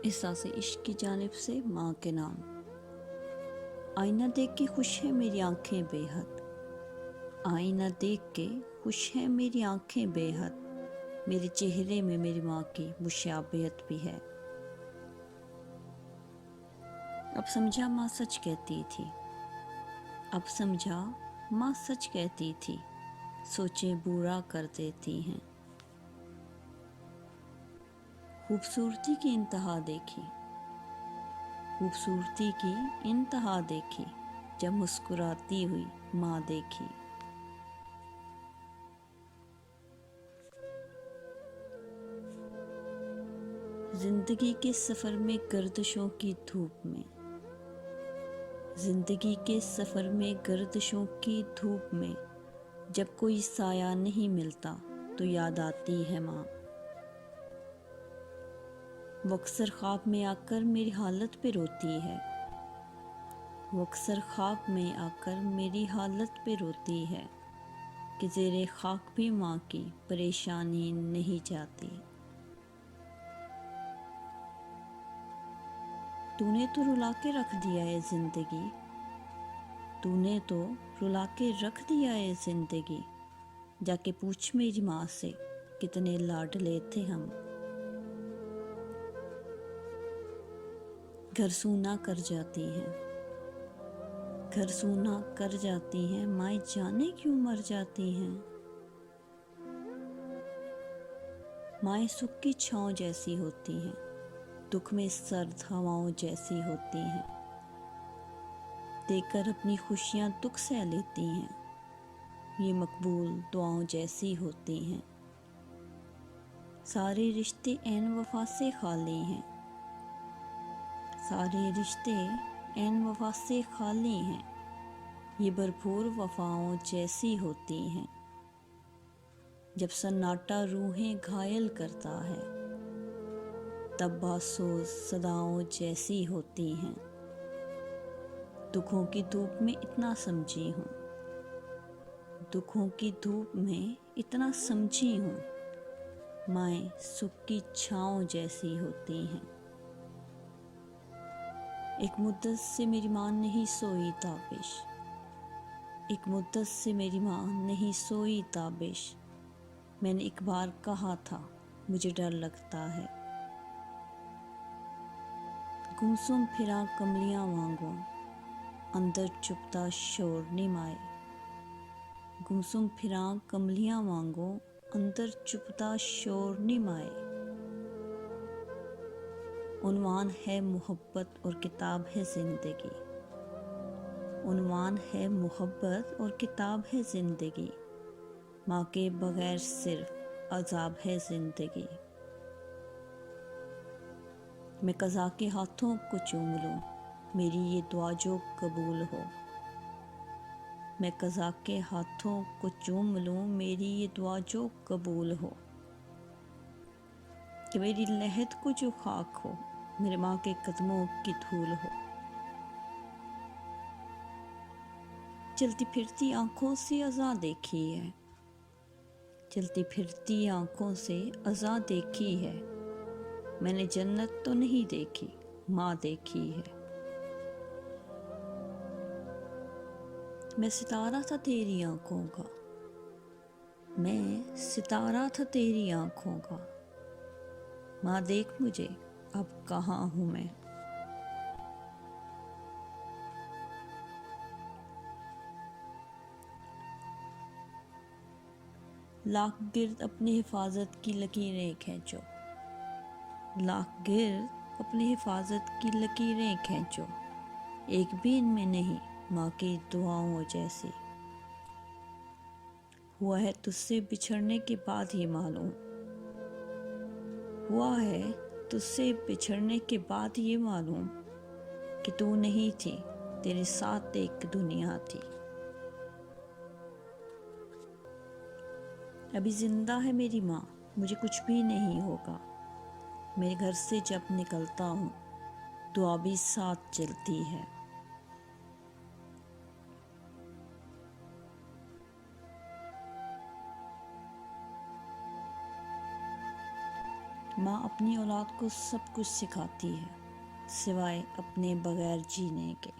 احساس عشق کی جانب سے ماں کے نام۔ آئینہ دیکھ کے خوش ہیں میری آنکھیں بے حد، آئینہ دیکھ کے خوش ہیں میری آنکھیں بے حد، میرے چہرے میں میری ماں کی مشابہت بھی ہے۔ اب سمجھا ماں سچ کہتی تھی، اب سمجھا ماں سچ کہتی تھی، سوچے برا کر دیتی ہیں۔ خوبصورتی کی انتہا دیکھی، خوبصورتی کی انتہا دیکھی، جب مسکراتی ہوئی ماں دیکھی۔ زندگی کے سفر میں گردشوں کی دھوپ میں، زندگی کے سفر میں گردشوں کی دھوپ میں، جب کوئی سایہ نہیں ملتا تو یاد آتی ہے ماں۔ وہ اکثر خواب میں آ کر میری حالت پہ روتی ہے، وہ اکثر خواب میں آ کر میری حالت پہ روتی ہے، کہ زیر خاک بھی ماں کی پریشانی نہیں جاتی۔ تو نے تو رلا کے رکھ دیا ہے زندگی، تو نے تو رلا کے رکھ دیا ہے زندگی، جا کے پوچھ میری ماں سے کتنے لاڈلے تھے ہم۔ گھر سونا کر جاتی ہیں، گھر سونا کر جاتی ہیں، مائیں جانے کیوں مر جاتی ہیں۔ مائیں سکھ کی چھاؤں جیسی ہوتی ہیں، دکھ میں سرد ہواؤں جیسی ہوتی ہیں، دے کر اپنی خوشیاں دکھ سہ لیتی ہیں، یہ مقبول دعاؤں جیسی ہوتی ہیں۔ سارے رشتے عین وفا سے خالی ہیں، سارے رشتے عین وفا سے خالی ہیں، یہ بھرپور وفاؤں جیسی ہوتی ہیں۔ جب سناٹا روحیں گھائل کرتا ہے، تب باسوز صداؤں جیسی ہوتی ہیں۔ دکھوں کی دھوپ میں اتنا سمجھی ہوں، دکھوں کی دھوپ میں اتنا سمجھی ہوں، مائیں سکھ کی چھاؤں جیسی ہوتی ہیں۔ ایک مدت سے میری ماں نہیں سوئی تابش، ایک مدت سے میری ماں نہیں سوئی تابش، میں نے ایک بار کہا تھا مجھے ڈر لگتا ہے۔ گمسم پھراں کملیاں وانگوں، اندر چپتا شور نمائے، گمسم پھراں کملیاں وانگوں، اندر چپتا شور نمائے۔ عنوان ہے محبت اور کتاب ہے زندگی، عنوان ہے محبت اور کتاب ہے زندگی، ماں کے بغیر صرف عذاب ہے زندگی۔ میں قضا کے ہاتھوں کو چوم لوں، میری یہ دعا جو قبول ہو، میں قضا کے ہاتھوں کو چوم لوں، میری یہ دعا جو قبول ہو، کہ میری لحد کو جو خاک ہو، میرے ماں کے قدموں کی دھول ہو۔ چلتی پھرتی آنکھوں سے عزا دیکھی ہے، چلتی پھرتی آنکھوں سے عزا دیکھی ہے، میں نے جنت تو نہیں دیکھی، ماں دیکھی ہے۔ میں ستارہ تھا تیری آنکھوں کا، میں ستارہ تھا تیری آنکھوں کا، ماں دیکھ مجھے اب کہاں ہوں میں۔ لاکھ گرد اپنی حفاظت کی لکیریں کھینچو، لاکھ گرد اپنی حفاظت کی لکیریں کھینچو، ایک بھی ان میں نہیں ماں کی دعاؤں جیسی۔ ہوا ہے تجھ سے بچھڑنے کے بعد یہ معلوم، ہوا ہے تجھ سے بچھڑنے کے بعد یہ معلوم، کہ تو نہیں تھی تیرے ساتھ ایک دنیا تھی۔ ابھی زندہ ہے میری ماں، مجھے کچھ بھی نہیں ہوگا، میرے گھر سے جب نکلتا ہوں دعا بھی ساتھ چلتی ہے۔ ماں اپنی اولاد کو سب کچھ سکھاتی ہے سوائے اپنے بغیر جینے کے۔